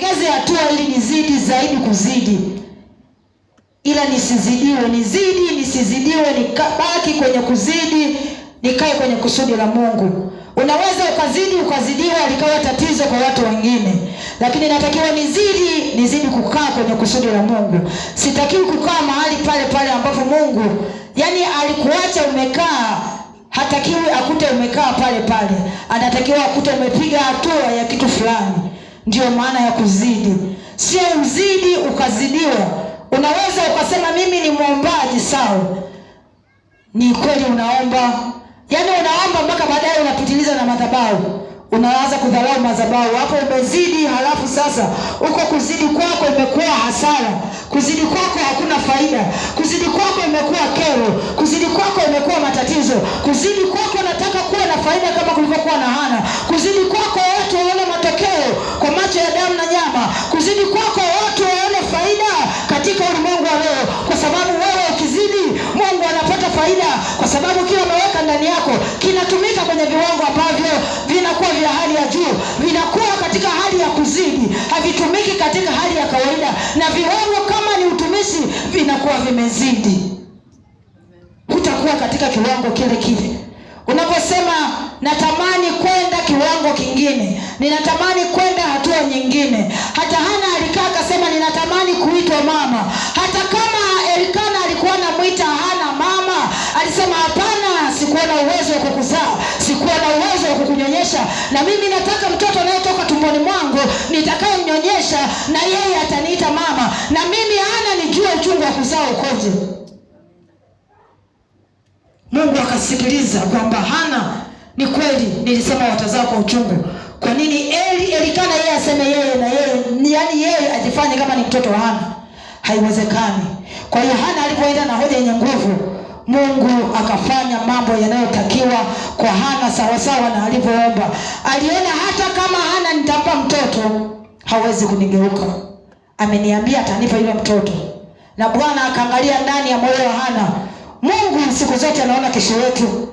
niongeze hatua ili nizidi zaidi kuzidi, ila nisizidiwe, nisizidiwe, nikabaki kwenye kuzidi, nikae kwenye kusudi la Mungu. Unaweza ukazidiwa likawa tatizo kwa watu wengine, lakini natakiwa nizidi kukaa kwenye kusudi la Mungu. Sitakiwi kukaa mahali pale ambapo Mungu alikuacha umekaa. Hatakiwi akute umekaa pale. Anatakiwa akute umepiga hatua ya kitu fulani. Ndio maana ya kuzidi. Sio uzidi ukazidiwa. Unaweza ukasema mimi ni muombaji, sawa. Ni kweli unaomba. Unaomba mpaka baadaye unapitiliza na madhabahu. Unaanza kudharau madhabahu. Hapo umezidi, halafu sasa uko kuzidi kwako imekuwa hasara. Kuzidi kwako hakuna faida. Kuzidi kwako imekuwa kero. Kuzidi kwako imekuwa matatizo. Kuzidi kwako nataka kuwa na faida kama kulivyokuwa na Hana. Kuzidi kwako watu waone matokeo kwa macho ya damu na nyama. Kuzidi kwako watu waone faida katika ulimwengu wa leo, kwa sababu wewe ukizidi Mungu anapata faida, kwa sababu kila umeweka ndani yako kinatumika kwenye viwango ambavyo vinakuwa vya hali ya juu, vinakuwa katika hali ya kuzidi, havitumiki katika hali ya kawaida, na viwango kama ni utumishi vinakuwa vimezidi. Hutakuwa katika kiwango kile. Unaposema natamani kwenda kiwango kingine, ninatamani kwenda hatua nyingine. Hata Hana alikaa akasema ninatamani kuitwa mama. Hata kama Elikana alikuwa anamuita Hana mama, alisema hapana, sikuwa na uwezo wa kukuzaa, sikuwa na uwezo wa kukunyonyesha, na mimi nataka mtoto anayetoka tumboni mwangu nitakayemnyonyesha na yeye ataniita mama, na mimi Hana nijue uchungu wa kuzaa ukoje. Mungu akasikiliza kwamba Hana, ni kweli nilisema watazaa kwa uchungu. Kwa nini Elikana yeye aseme yeye na yeye, yeye ajifanye kama ni mtoto wa Hana? Haiwezekani. Kwa hiyo Hana alipoenda na hoja yenye nguvu, Mungu akafanya mambo yanayotakiwa kwa Hana sawasawa na alivyoomba. Aliona hata kama Hana nitampa mtoto, hawezi kunigeuka. Ameniambia atanipa yule mtoto. Na Bwana akaangalia ndani ya moyo wa Hana. Mungu siku zote anaona kesho yetu.